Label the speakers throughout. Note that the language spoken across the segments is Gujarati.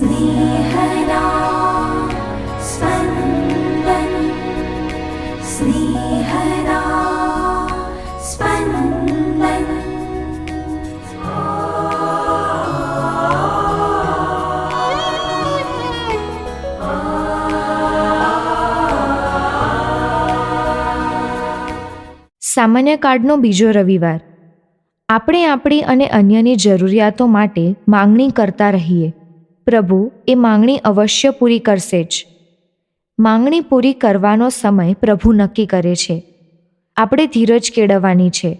Speaker 1: स्नेहदा स्पन्दन स्नेहदा स्पन्दन।
Speaker 2: સામાન્ય કાર્ડનો બીજો રવિવાર. આપણે આપણી અને અન્યની જરૂરિયાતો માટે માંગણી કરતા રહીએ. પ્રભુ એ માંગણી અવશ્ય પૂરી કરશે જ. માંગણી પૂરી કરવાનો સમય પ્રભુ નક્કી કરે છે. આપણે ધીરજ કેળવવાની છે.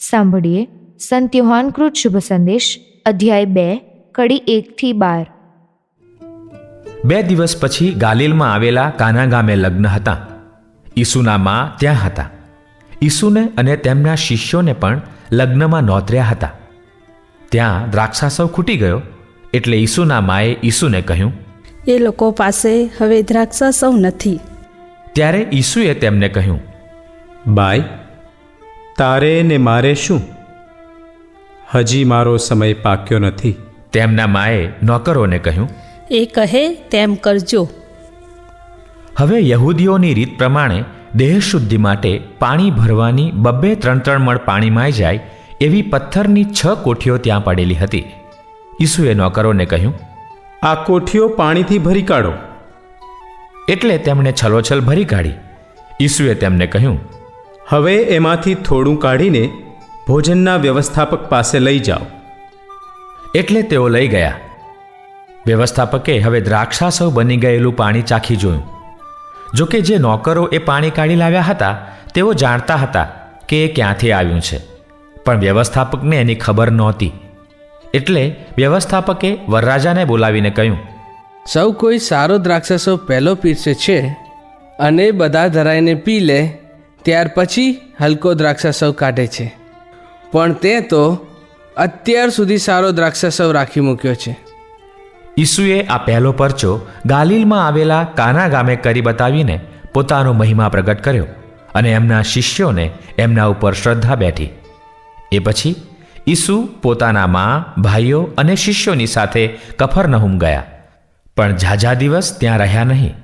Speaker 2: સાંભળીએ સંત યોહાનકૃત શુભ સંદેશ અધ્યાય 2 કડી 1-12.
Speaker 3: 2 દિવસ પછી ગાલિલમાં આવેલા કાના ગામે લગ્ન હતા. ઈસુના મા ત્યાં હતા. ઈસુને અને તેમના શિષ્યોને પણ લગ્નમાં નોતર્યા હતા. ત્યાં દ્રાક્ષાસવ ખૂટી ગયો એટલે ઈસુના માએ ઈસુને કહ્યું,
Speaker 4: એ લોકો પાસે હવે દ્રાક્ષાસવ નથી.
Speaker 3: ત્યારે ઈસુએ તેમને કહ્યું,
Speaker 5: બાઈ, તારે ને મારે શું? હજી મારો સમય પાક્યો નથી.
Speaker 3: તેમના માએ નોકરોને કહ્યું,
Speaker 4: એ કહે તેમ કરજો.
Speaker 3: હવે યહૂદીઓની રીત પ્રમાણે દેહ શુદ્ધિ માટે પાણી ભરવાની 2-3 મણ પાણીમાં જાય એવી પથ્થરની 6 કોઠીઓ ત્યાં પડેલી હતી. ઈસુએ નોકરોને કહ્યું,
Speaker 5: આ કોઠીઓ પાણીથી ભરી કાઢો.
Speaker 3: એટલે તેમણે છલોછલ ભરી કાઢી. ઈસુએ તેમને કહ્યું,
Speaker 5: હવે એમાંથી થોડું કાઢીને ભોજનના વ્યવસ્થાપક પાસે લઈ જાઓ.
Speaker 3: એટલે તેઓ લઈ ગયા. વ્યવસ્થાપકે હવે દ્રાક્ષાસવ બની ગયેલું પાણી ચાખી જોયું. જોકે જે નોકરો એ પાણી કાઢી લાવ્યા હતા તેઓ જાણતા હતા કે એ ક્યાંથી આવ્યું છે, પણ વ્યવસ્થાપકને એની ખબર નહોતી. એટલે વ્યવસ્થાપકે વરરાજાને બોલાવીને કહ્યું,
Speaker 6: સૌ કોઈ સારો દ્રાક્ષાસવ પહેલો પીરસે છે અને બધા ધરાઈને પી લે, ત્યાર પછી હલકો દ્રાક્ષાસવ કાઢે છે, પણ તે તો અત્યાર સુધી સારો દ્રાક્ષાસવ રાખી મૂક્યો છે.
Speaker 3: ઈસુએ આ પહેલો પરચો ગાલિલમાં આવેલા કાના ગામે કરી બતાવીને પોતાનો મહિમા પ્રગટ કર્યો અને એમના શિષ્યોને એમના ઉપર શ્રદ્ધા બેઠી. એ પછી ઈસુ પોતાના મા, ભાઈઓ અને શિષ્યોની સાથે કફરનહૂમ ગયા, પણ ઝાઝા દિવસ ત્યાં રહ્યા નહીં.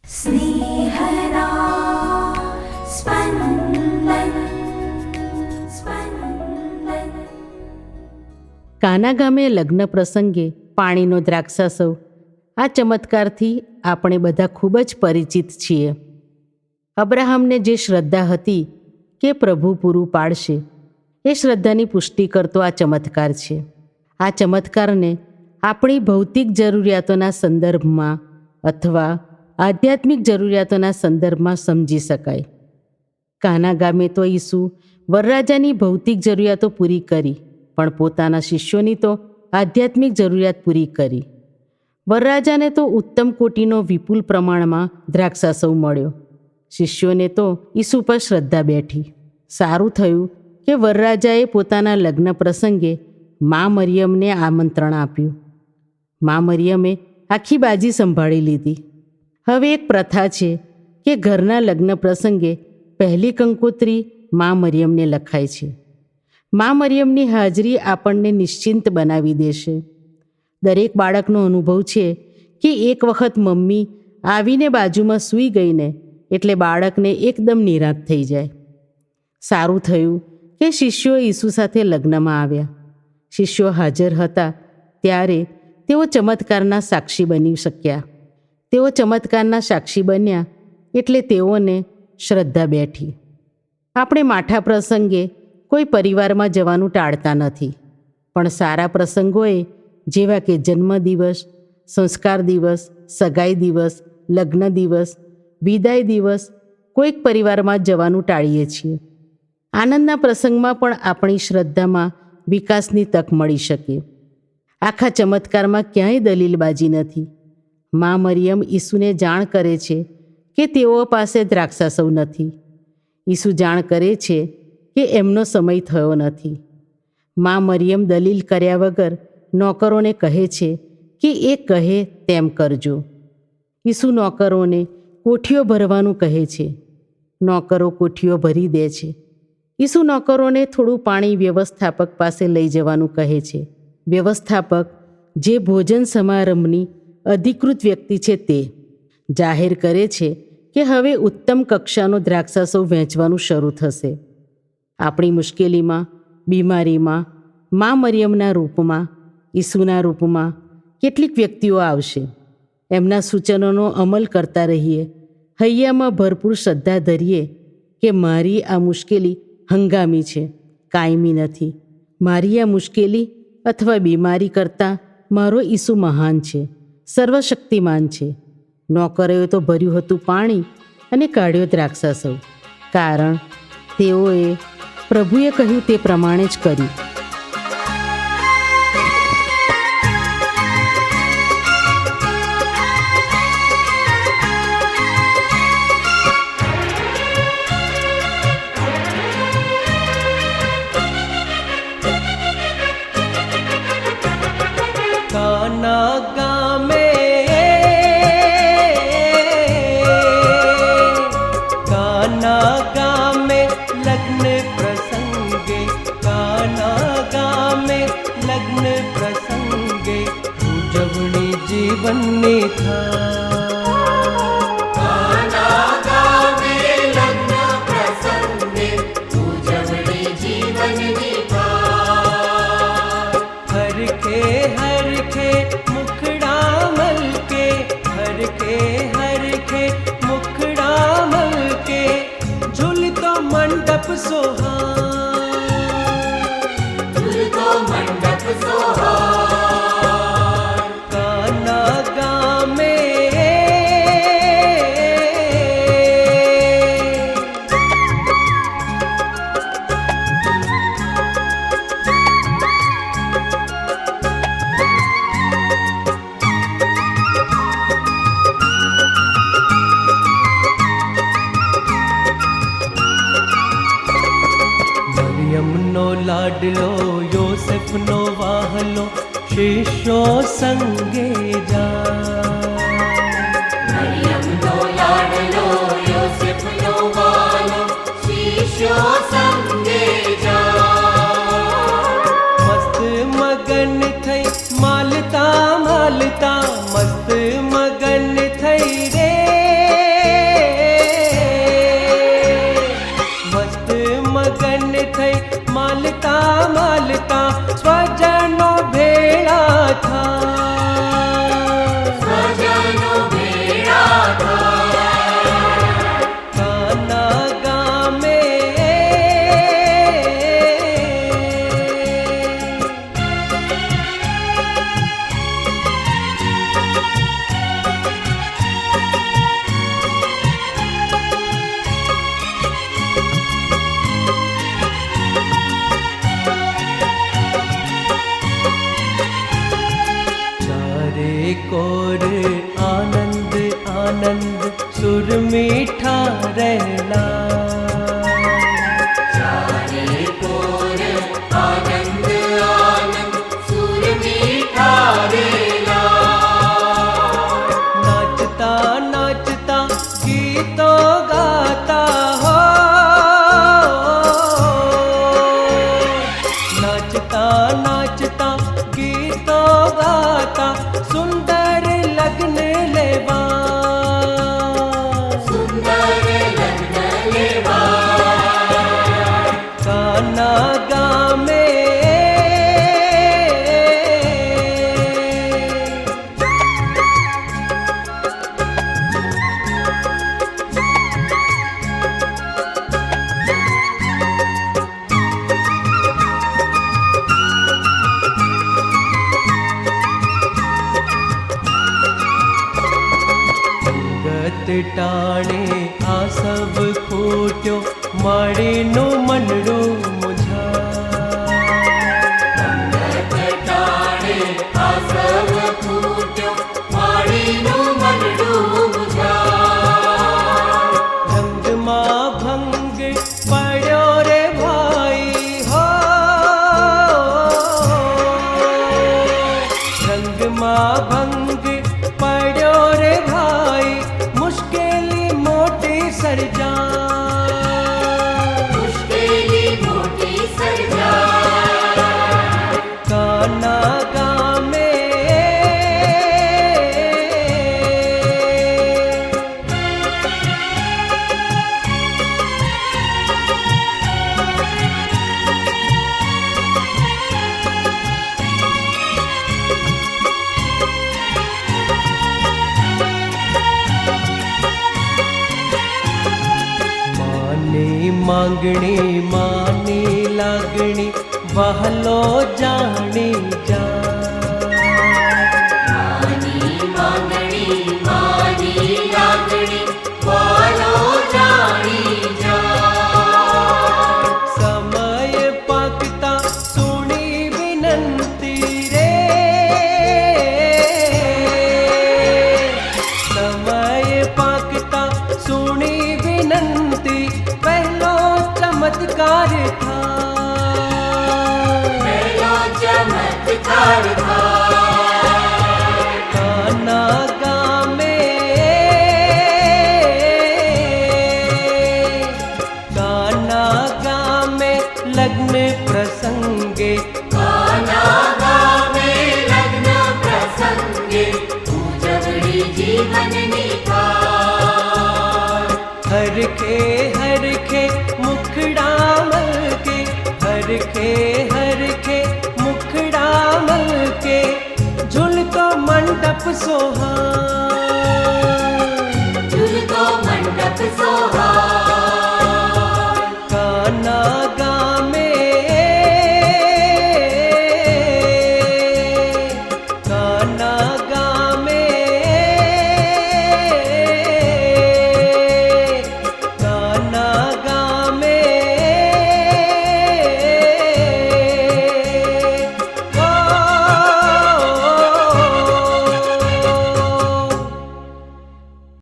Speaker 1: स्नेहदा स्पन्दन स्पन्दन।
Speaker 7: કાના ગામે લગ્ન પ્રસંગે પાણીનો દ્રાક્ષાસવ. આ ચમત્કારથી આપણે બધા ખૂબ જ પરિચિત છીએ. અબ્રાહમને જે શ્રદ્ધા હતી કે પ્રભુ પૂરું પાડશે, એ શ્રદ્ધાની પુષ્ટિ કરતો આ ચમત્કાર છે. આ ચમત્કારને આપણી ભૌતિક જરૂરિયાતોના સંદર્ભમાં અથવા આધ્યાત્મિક જરૂરિયાતોના સંદર્ભમાં સમજી શકાય. કાના ગામે તો ઈસુ વરરાજાની ભૌતિક જરૂરિયાતો પૂરી કરી, પણ પોતાના શિષ્યોની તો આધ્યાત્મિક જરૂરિયાત પૂરી કરી. વરરાજાને તો ઉત્તમ કોટીનો વિપુલ પ્રમાણમાં દ્રાક્ષાસવ મળ્યો. શિષ્યોને તો ઈસુ પર શ્રદ્ધા બેઠી. સારું થયું કે વરરાજાએ પોતાના લગ્ન પ્રસંગે મા મરિયમને આમંત્રણ આપ્યું. મા મરિયમે આખી બાજી સંભાળી લીધી. હવે એક પ્રથા છે કે ઘરના લગ્ન પ્રસંગે પહેલી કંકોત્રી મા મરિયમને લખાય છે. મા મરિયમની હાજરી આપણને નિશ્ચિંત બનાવી દેશે. દરેક બાળકનો અનુભવ છે કે એક વખત મમ્મી આવીને બાજુમાં સૂઈ ગઈને એટલે બાળકને એકદમ નિરાંત થઈ જાય. સારું થયું કે શિષ્યો ઈસુ સાથે લગ્નમાં આવ્યા. શિષ્યો હાજર હતા ત્યારે તેઓ ચમત્કારના સાક્ષી બની શક્યા. તેઓ ચમત્કારના સાક્ષી બન્યા એટલે તેઓને શ્રદ્ધા બેઠી. આપણે માઠા પ્રસંગે કોઈ પરિવારમાં જવાનું ટાળતા નથી, પણ સારા પ્રસંગોએ જેવા કે જન્મદિવસ, સંસ્કાર દિવસ, સગાઈ દિવસ, લગ્ન દિવસ, વિદાય દિવસ કોઈક પરિવારમાં જવાનું ટાળીએ છીએ. આનંદના પ્રસંગમાં પણ આપણી શ્રદ્ધામાં વિકાસની તક મળી શકે. આખા ચમત્કારમાં ક્યાંય દલીલબાજી નથી. મા મરિયમ ઈસુને જાણ કરે છે કે તેઓ પાસે દ્રાક્ષાસવ નથી. ઈસુ જાણ કરે છે કે એમનો સમય થયો નથી. મા મરિયમ દલીલ કર્યા વગર નોકરોને કહે છે કે એ કહે તેમ કરજો. ઈસુ નોકરોને કોઠીઓ ભરવાનું કહે છે. નોકરો કોઠીઓ ભરી દે છે. ઈસુ નોકરોને થોડું પાણી વ્યવસ્થાપક પાસે લઈ જવાનું કહે છે. વ્યવસ્થાપક જે ભોજન સમારંભની અધિકૃત વ્યક્તિ છે તે જાહેર કરે છે કે હવે ઉત્તમ કક્ષાનો દ્રાક્ષાસવ વહેંચવાનું શરૂ થશે. આપણી મુશ્કેલીમાં, બીમારીમાં મા મરિયમના રૂપમાં, ઈસુના રૂપમાં કેટલીક વ્યક્તિઓ આવશે. એમના સૂચનોનો અમલ કરતા રહીએ, હૈયામાં ભરપૂર શ્રદ્ધા ધરીએ કે મારી આ મુશ્કેલી હંગામી છે, કાયમી નથી. મારી આ મુશ્કેલી અથવા બીમારી કરતાં મારો ઈસુ મહાન છે, સર્વશક્તિમાન છે. નોકરોએ તો ભર્યું હતું પાણી અને કાઢ્યો દ્રાક્ષાસવ, કારણ તેઓએ પ્રભુએ કહ્યું તે પ્રમાણે જ કર્યું.
Speaker 8: કાના ગામે લગ્ન પ્રસંગે, કાના ગામે લગ્ન પ્રસંગે ઉજવણી જીવનની હરખે હરખે મુખડા મલકે, હરખે હરખે મુખડા મલકે ઝૂલતો મંડપ સોહાર, કાના ગામે મરિયમનો લાડલો, યોસેફનો વાહલો શિષ્યો સંગે મસ્ત મગન થઈ માલતા માલતા, મસ્ત મગન થઈ રે, મસ્ત મગન થઈ માલતા માલતા સ્વજનો ભેળા કાના ગામે કોર આનંદ આનંદ સુર મીઠા રહેલા, નાચતા નાચતા ગીતો ગાતા હો, નાચતા નાચતા ગીતો ગાતા સુંદર લગ્ન લેવા, કાના ગામે ટાણે આ સબ ખૂટ્યો, માળીનું મનડું રંગમાં ભંગ પડ્યો રે ભાઈ હો, રંગમાં ભંગ પડ્યો રે ભાઈ, મુશ્કેલી મોટી સર્જા, કાના ગામે માંગણી માની લાગણી વહલો જાણી જા સમય પાકતા સુણી વિનંતી રે સમય પાકતા સુણી વિનંતી પહેલો ચમત્કાર કાના ગામે કાના ગામે લગ્ન પ્રસંગે હરખે મુખડા મલકે હરખે મુખડા મલકે ઝુલતો મંડપ સોહા